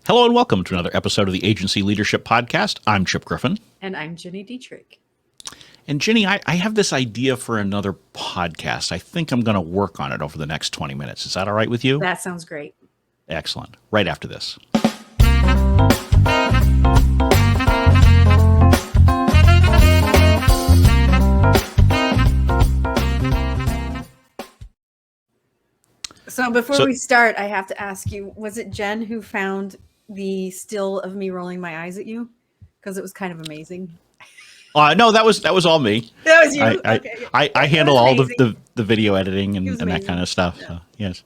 Hello and welcome to another episode of the Agency Leadership Podcast. I'm Chip Griffin. And I'm Gini Dietrich. And Ginny, I have this idea for another podcast. I think I'm going to work on it over the next 20 minutes. Is that all right with you? That sounds great. Excellent. Right after this. So before we start, I have to ask you, was it Jen who found the still of me rolling my eyes at you? Because it was kind of amazing. No, that was all me. That was you. I handle all the video editing and that kind of stuff. Yeah. So, yes.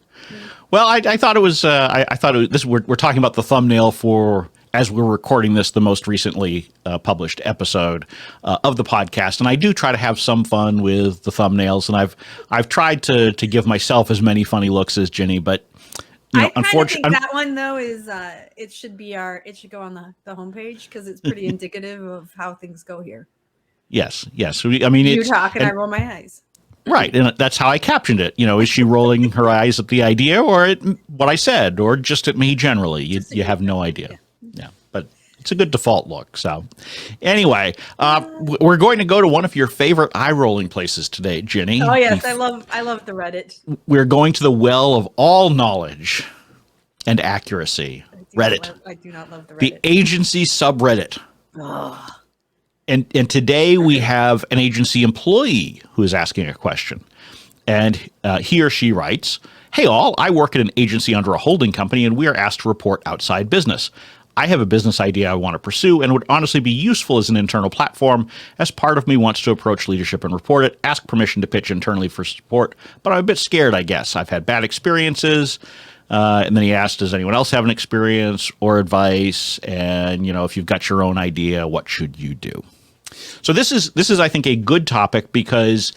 Well, I thought it was. I thought we're talking about the thumbnail for, as we're recording this, the most recently published episode of the podcast, and I do try to have some fun with the thumbnails, and I've tried to give myself as many funny looks as Ginny, but unfortunately, that one though is it should go on the homepage because it's pretty indicative of how things go here. Yes. I mean, you talk and I roll my eyes. Right, and that's how I captioned it. Is she rolling her eyes at the idea, or at what I said, or just at me generally? You have no idea. Yeah, but it's a good default look. So, anyway, we're going to go to one of your favorite eye-rolling places today, Ginny. Oh yes, I love the Reddit. We're going to the well of all knowledge and accuracy. Reddit. I do not love the Reddit. The agency subreddit. Oh. And today we have an agency employee who is asking a question. And he or she writes, "Hey all, I work at an agency under a holding company and we are asked to report outside business. I have a business idea I want to pursue and would honestly be useful as an internal platform, as part of me wants to approach leadership and report it, ask permission to pitch internally for support, but I'm a bit scared, I guess. I've had bad experiences." And then he asked, does anyone else have an experience or advice? And, if you've got your own idea, what should you do? So this is, I think, a good topic because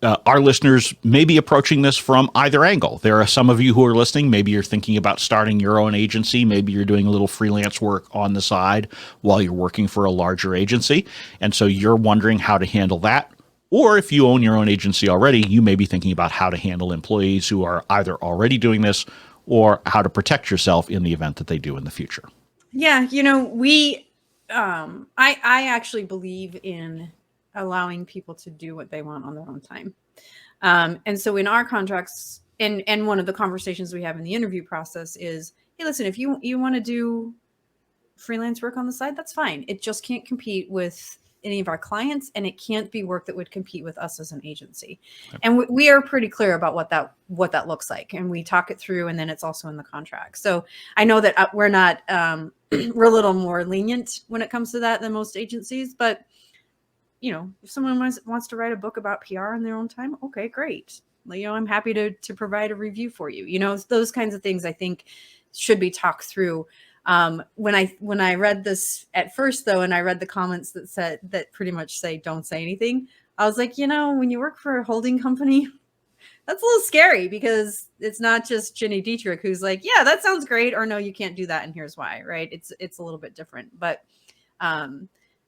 our listeners may be approaching this from either angle. There are some of you who are listening. Maybe you're thinking about starting your own agency. Maybe you're doing a little freelance work on the side while you're working for a larger agency. And so you're wondering how to handle that. Or if you own your own agency already, you may be thinking about how to handle employees who are either already doing this or how to protect yourself in the event that they do in the future. Yeah, I actually believe in allowing people to do what they want on their own time. And so in our contracts, and one of the conversations we have in the interview process is, hey, listen, if you want to do freelance work on the side, that's fine. It just can't compete with any of our clients, and it can't be work that would compete with us as an agency. Yep. And we are pretty clear about what that looks like, and we talk it through, and then it's also in the contract. So I know that we're not we're a little more lenient when it comes to that than most agencies, but if someone wants to write a book about PR in their own time, okay, great. I'm happy to provide a review for you. Those kinds of things I think should be talked through. When I read this at first though, and I read the comments that pretty much say, don't say anything. I was like, when you work for a holding company, that's a little scary because it's not just Ginny Dietrich who's like, yeah, that sounds great. Or no, you can't do that. And here's why, right? It's a little bit different, but,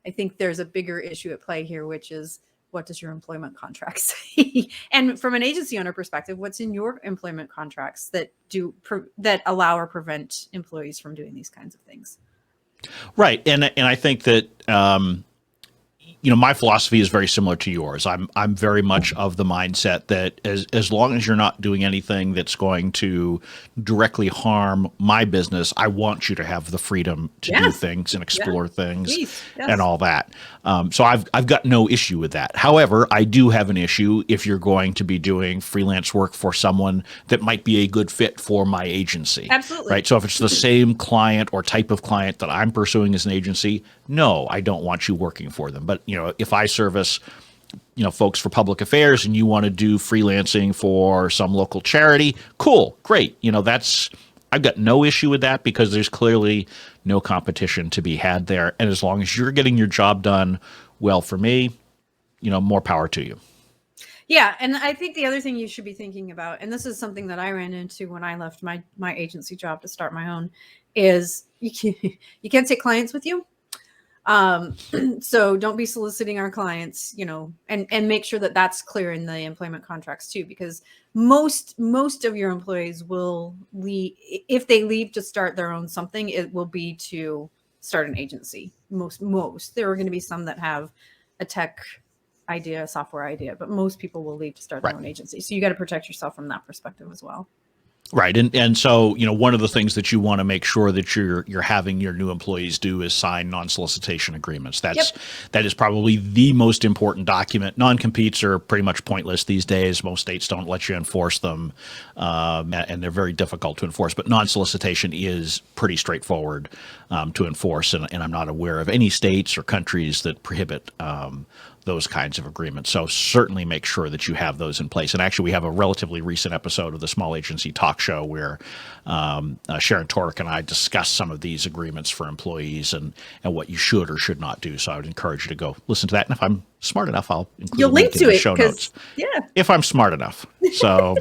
I think there's a bigger issue at play here, which is, what does your employment contract say? And from an agency owner perspective, what's in your employment contracts that allow or prevent employees from doing these kinds of things? Right. And I think that, my philosophy is very similar to yours. I'm very much of the mindset that as long as you're not doing anything that's going to directly harm my business, I want you to have the freedom to do things and explore things and all that. So I've got no issue with that. However, I do have an issue if you're going to be doing freelance work for someone that might be a good fit for my agency. Absolutely. Right. So if it's the same client or type of client that I'm pursuing as an agency, no, I don't want you working for them. But if I service, folks for public affairs and you want to do freelancing for some local charity, cool, great. I've got no issue with that because there's clearly no competition to be had there. And as long as you're getting your job done well for me, more power to you. Yeah. And I think the other thing you should be thinking about, and this is something that I ran into when I left my agency job to start my own, is you can't take clients with you. So don't be soliciting our clients, and make sure that that's clear in the employment contracts too, because most of your employees will leave. If they leave to start their own something, it will be to start an agency. Most there are going to be some that have a tech idea, a software idea, but most people will leave to start their own agency. So you got to protect yourself from that perspective as well. Right. And so, one of the things that you want to make sure that you're having your new employees do is sign non-solicitation agreements. That is probably the most important document. Non-competes are pretty much pointless these days. Most states don't let you enforce them, and they're very difficult to enforce. But non-solicitation is pretty straightforward to enforce, and I'm not aware of any states or countries that prohibit those kinds of agreements. So certainly make sure that you have those in place. And actually, we have a relatively recent episode of the Small Agency Talk Show where Sharon Torek and I discuss some of these agreements for employees and what you should or should not do. So I would encourage you to go listen to that. And if I'm smart enough, I'll include You'll link to the it, show notes. Yeah. If I'm smart enough. So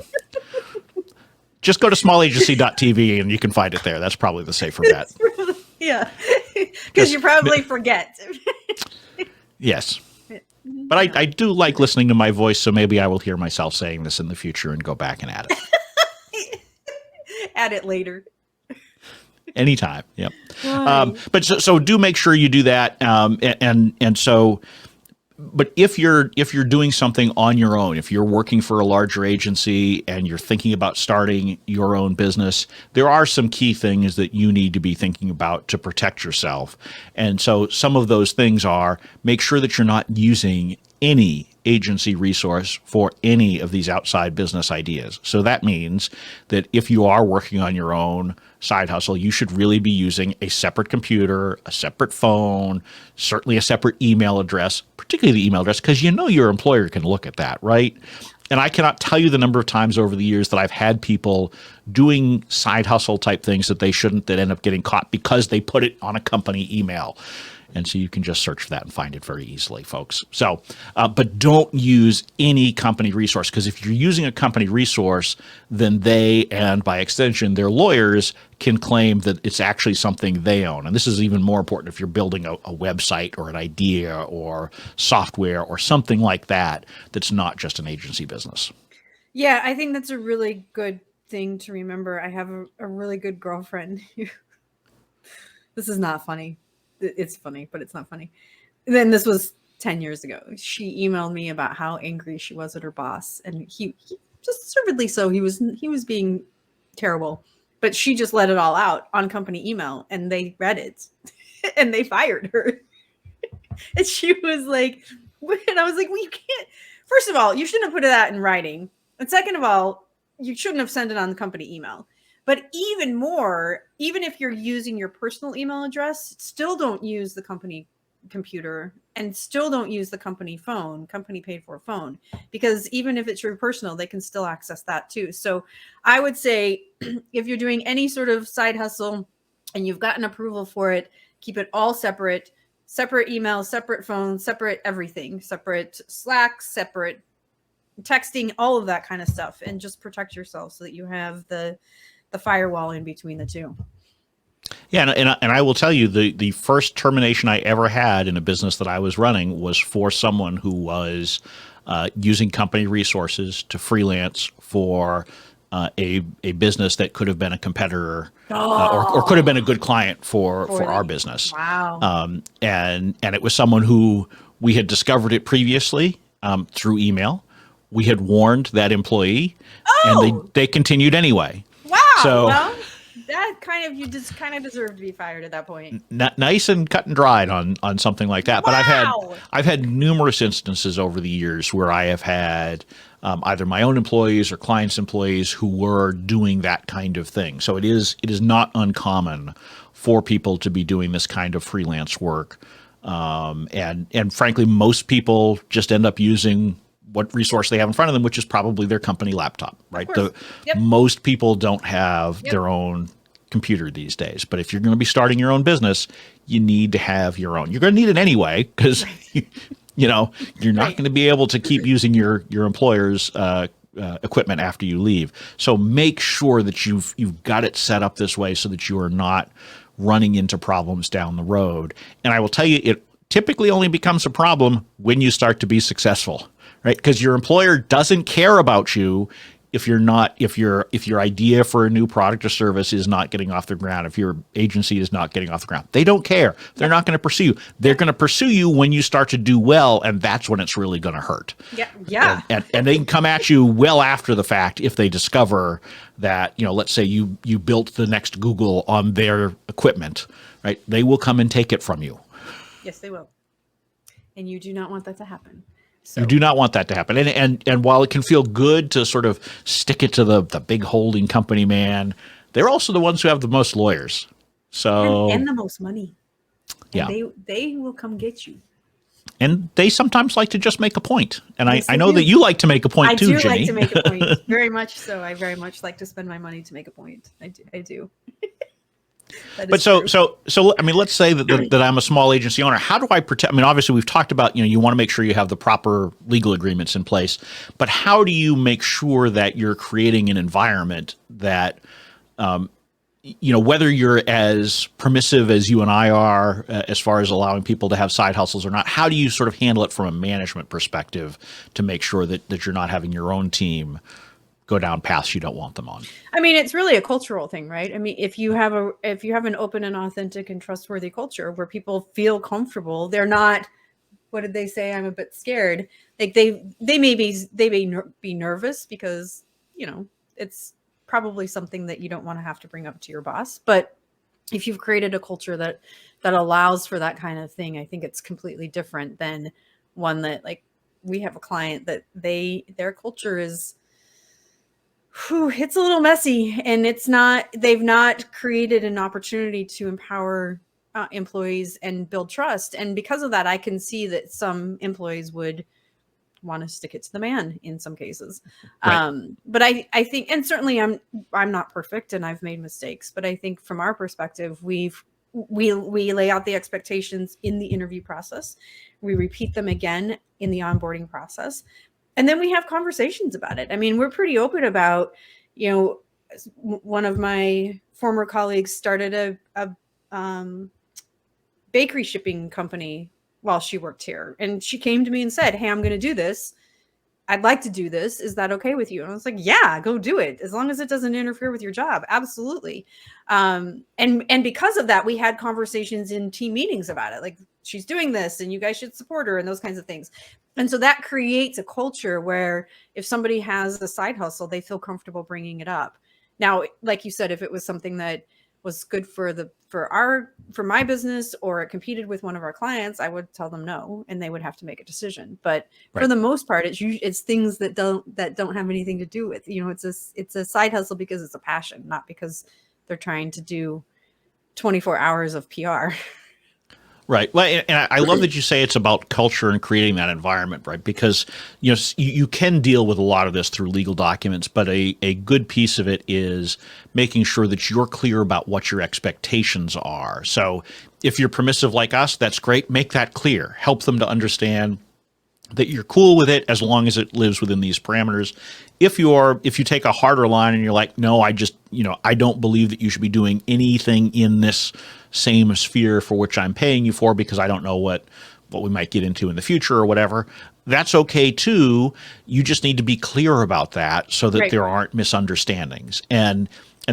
just go to smallagency.tv and you can find it there. That's probably the safer bet. Yeah. Because you probably forget. Yes. But I do like listening to my voice, so maybe I will hear myself saying this in the future and go back and add it. Add it later. Anytime. Yep. But so do make sure you do that. And so, but if you're doing something on your own, if you're working for a larger agency and you're thinking about starting your own business, there are some key things that you need to be thinking about to protect yourself. And so some of those things are make sure that you're not using any agency resource for any of these outside business ideas. So that means that if you are working on your own side hustle, you should really be using a separate computer, a separate phone, certainly a separate email address, particularly the email address, because your employer can look at that, right? And I cannot tell you the number of times over the years that I've had people doing side hustle type things that they shouldn't, that end up getting caught because they put it on a company email. And so you can just search for that and find it very easily, folks. So, but don't use any company resource, because if you're using a company resource, then they, and by extension, their lawyers, can claim that it's actually something they own. And this is even more important if you're building a website or an idea or software or something like that, that's not just an agency business. Yeah, I think that's a really good thing to remember. I have a really good girlfriend. This is not funny. It's funny, but it's not funny. Then this was 10 years ago. She emailed me about how angry she was at her boss, and he just deservedly so. He was being terrible, but she just let it all out on company email, and they read it, and they fired her. And she was like, and I was like, well, you can't. First of all, you shouldn't have put that in writing, and second of all, you shouldn't have sent it on the company email. But even more, even if you're using your personal email address, still don't use the company computer, and still don't use the company phone, company paid for phone, because even if it's your personal, they can still access that too. So I would say if you're doing any sort of side hustle and you've gotten approval for it, keep it all separate email, separate phone, separate everything, separate Slack, separate texting, all of that kind of stuff, and just protect yourself so that you have the firewall in between the two. Yeah, and I will tell you, the first termination I ever had in a business that I was running was for someone who was using company resources to freelance for a business that could have been a competitor or could have been a good client for our business. Wow. And it was someone who we had discovered it previously through email. We had warned that employee, and they continued anyway. Wow. So, well, you just kind of deserve to be fired at that point. Nice and cut and dried on something like that. Wow. But I've had numerous instances over the years where I have had either my own employees or clients' employees who were doing that kind of thing. So it is not uncommon for people to be doing this kind of freelance work. And frankly, most people just end up using what resource they have in front of them, which is probably their company laptop, right? Most people don't have their own computer these days. But if you're going to be starting your own business, you need to have your own. You're going to need it anyway, because you're not going to be able to keep using your employer's equipment after you leave. So make sure that you've got it set up this way so that you are not running into problems down the road. And I will tell you, it typically only becomes a problem when you start to be successful, right? Because your employer doesn't care about you if your idea for a new product or service is not getting off the ground, if your agency is not getting off the ground. They don't care. They're not going to pursue you. They're going to pursue you when you start to do well, and that's when it's really going to hurt. Yeah. And they can come at you well after the fact if they discover that, let's say you built the next Google on their equipment, right? They will come and take it from you. Yes, they will. And you do not want that to happen. So. You do not want that to happen. And while it can feel good to sort of stick it to the big holding company man, they're also the ones who have the most lawyers. So and the most money. And yeah. They will come get you. And they sometimes like to just make a point. And yes, I know that you like to make a point too, Ginny. I do like to make a point. Very much so. I very much like to spend my money to make a point. I do. But so I mean, let's say that I'm a small agency owner. How do I protect? I mean, obviously we've talked about, you want to make sure you have the proper legal agreements in place, but how do you make sure that you're creating an environment that, whether you're as permissive as you and I are, as far as allowing people to have side hustles or not, how do you sort of handle it from a management perspective to make sure that you're not having your own team go down paths you don't want them on? I mean, it's really a cultural thing, right? I mean, if you have an open and authentic and trustworthy culture where people feel comfortable, they're not, what did they say? I'm a bit scared. Like they may be nervous because, it's probably something that you don't want to have to bring up to your boss. But if you've created a culture that allows for that kind of thing, I think it's completely different than one that, like, we have a client that their culture is, it's a little messy, and they've not created an opportunity to empower employees and build trust. And because of that, I can see that some employees would want to stick it to the man in some cases. Right. But I think, and certainly I'm not perfect and I've made mistakes, but I think from our perspective, we lay out the expectations in the interview process. We repeat them again in the onboarding process. And then we have conversations about it. I mean, we're pretty open about, one of my former colleagues started a bakery shipping company while she worked here. And she came to me and said, "Hey, I'm going to do this. I'd like to do this. Is that okay with you?" And I was like, "Yeah, go do it. As long as it doesn't interfere with your job." Absolutely. And because of that, we had conversations in team meetings about it. Like, she's doing this and you guys should support her and those kinds of things. And so that creates a culture where if somebody has a side hustle, they feel comfortable bringing it up. Now, like you said, if it was something that was good for my business or it competed with one of our clients, I would tell them no, and they would have to make a decision. But right. For the most part, it's things that don't have anything to do with, it's a side hustle because it's a passion, not because they're trying to do 24 hours of PR. Right. Well, and I love that you say it's about culture and creating that environment, right? Because, you can deal with a lot of this through legal documents, but a good piece of it is making sure that you're clear about what your expectations are. So if you're permissive like us, that's great. Make that clear. Help them to understand that you're cool with it as long as it lives within these parameters. If you take a harder line and you're like, "No, I don't believe that you should be doing anything in this same sphere for which I'm paying you for because I don't know what we might get into in the future or whatever," that's okay too. You just need to be clear about that so that there aren't misunderstandings. And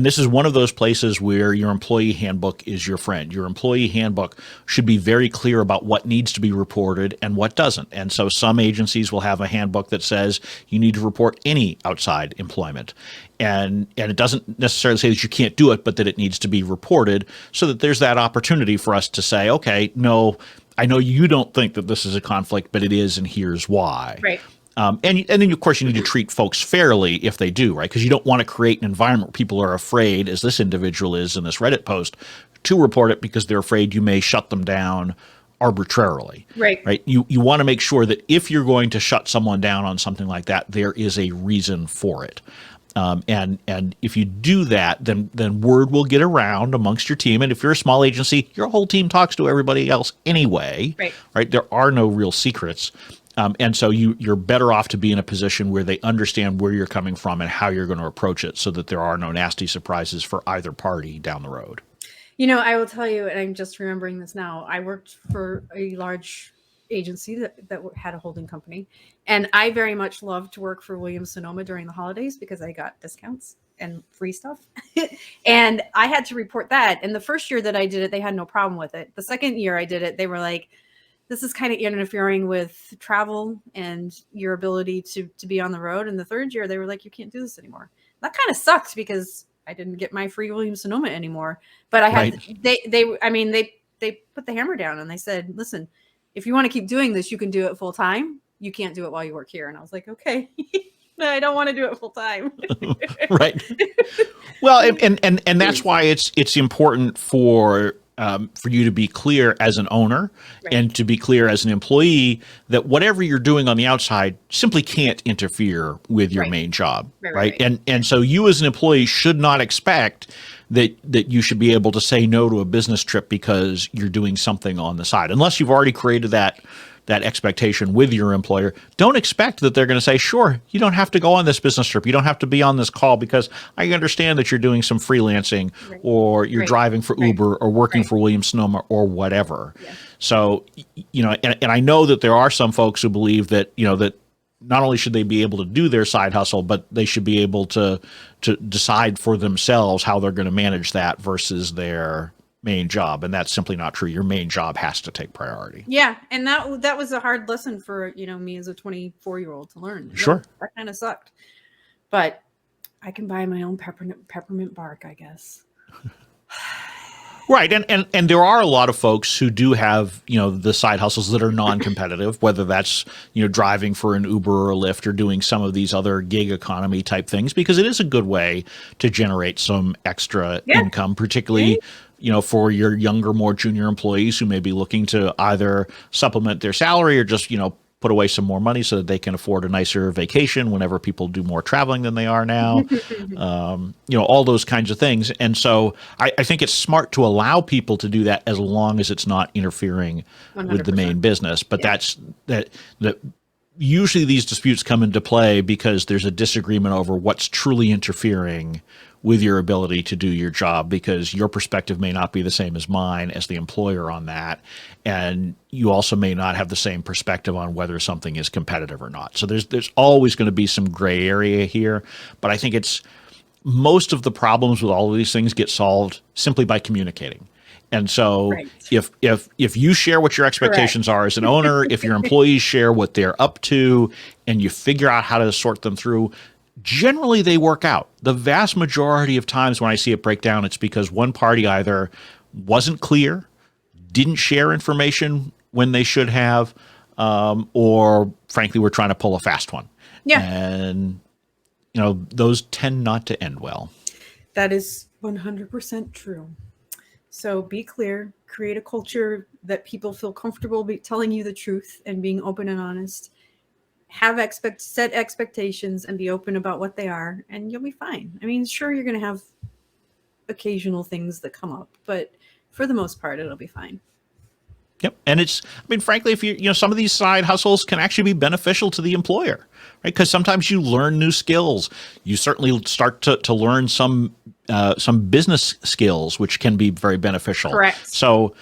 this is one of those places where your employee handbook is your friend. Your employee handbook should be very clear about what needs to be reported and what doesn't. And so some agencies will have a handbook that says you need to report any outside employment. And it doesn't necessarily say that you can't do it, but that it needs to be reported so that there's that opportunity for us to say, okay, no, I know you don't think that this is a conflict, but it is, and here's why. Right. And then, of course, you need to treat folks fairly if they do, right? Because you don't want to create an environment where people are afraid, as this individual is in this Reddit post, to report it because they're afraid you may shut them down arbitrarily. Right. You want to make sure that if you're going to shut someone down on something like that, there is a reason for it. And if you do that, then word will get around amongst your team. And if you're a small agency, your whole team talks to everybody else anyway. Right. There are no real secrets. And so you're better off to be in a position where they understand where you're coming from and how you're going to approach it so that there are no nasty surprises for either party down the road. I will tell you, and I'm just remembering this now, I worked for a large agency that had a holding company. And I very much loved to work for Williams-Sonoma during the holidays because I got discounts and free stuff. And I had to report that. And the first year that I did it, they had no problem with it. The second year I did it, they were like, this is kind of interfering with travel and your ability to be on the road. And the third year they were like, you can't do this anymore. That kind of sucked because I didn't get my free Williams-Sonoma anymore. But I had, they put the hammer down and they said, listen, if you want to keep doing this, you can do it full time. You can't do it while you work here. And I was like, okay, no, I don't want to do it full time. Right. Well, and that's why it's important for you to be clear as an owner and to be clear as an employee that whatever you're doing on the outside simply can't interfere with your main job. Right. And so you as an employee should not expect that you should be able to say no to a business trip because you're doing something on the side. Unless you've already created that expectation with your employer, don't expect that they're going to say, sure, you don't have to go on this business trip. You don't have to be on this call because I understand that you're doing some freelancing or you're driving for Uber or working for Williams-Sonoma or whatever. Yeah. So, and I know that there are some folks who believe that, that not only should they be able to do their side hustle, but they should be able to decide for themselves how they're going to manage that versus their main job. And that's simply not true. Your main job has to take priority. Yeah. And that was a hard lesson for, me as a 24-year-old to learn. Sure. That kind of sucked. But I can buy my own peppermint bark, I guess. Right. And there are a lot of folks who do have, the side hustles that are non-competitive, whether that's, driving for an Uber or a Lyft or doing some of these other gig economy type things, because it is a good way to generate some extra income, particularly, for your younger, more junior employees who may be looking to either supplement their salary or just, put away some more money so that they can afford a nicer vacation whenever people do more traveling than they are now, all those kinds of things. And so I think it's smart to allow people to do that as long as it's not interfering 100%. With the main business. But that's usually these disputes come into play because there's a disagreement over what's truly interfering with your ability to do your job, because your perspective may not be the same as mine as the employer on that. And you also may not have the same perspective on whether something is competitive or not. So there's always going to be some gray area here. But I think most of the problems with all of these things get solved simply by communicating. And so if you share what your expectations are as an owner, if your employees share what they're up to, and you figure out how to sort them through, generally they work out. The vast majority of times when I see it break down, it's because one party either wasn't clear, didn't share information when they should have, or frankly, were trying to pull a fast one. Yeah. And, those tend not to end well. That is 100% true. So be clear, create a culture that people feel comfortable telling you the truth and being open and honest. Have set expectations and be open about what they are, and you'll be fine. I mean, sure, you're going to have occasional things that come up, but for the most part, it'll be fine. Yep. And frankly, if some of these side hustles can actually be beneficial to the employer, right? Because sometimes you learn new skills. You certainly start to learn some business skills, which can be very beneficial. Correct. So,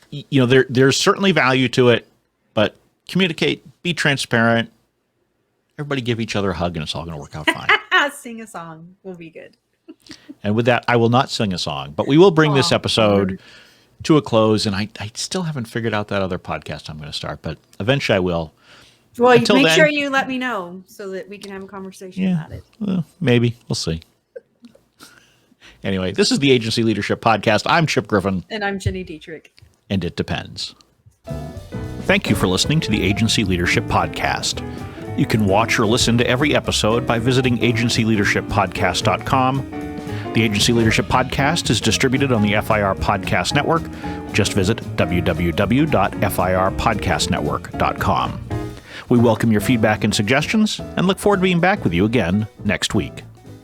there's certainly value to it, but communicate, be transparent. Everybody give each other a hug and it's all going to work out fine. Sing a song. We'll be good. And with that, I will not sing a song, but we will bring this episode to a close. And I still haven't figured out that other podcast I'm going to start, but eventually I will. Well, make sure you let me know so that we can have a conversation about it. Well, maybe. We'll see. Anyway, this is the Agency Leadership Podcast. I'm Chip Griffin. And I'm Jenny Dietrich. And it depends. Thank you for listening to the Agency Leadership Podcast. You can watch or listen to every episode by visiting agencyleadershippodcast.com. The Agency Leadership Podcast is distributed on the FIR Podcast Network. Just visit www.firpodcastnetwork.com. We welcome your feedback and suggestions and look forward to being back with you again next week.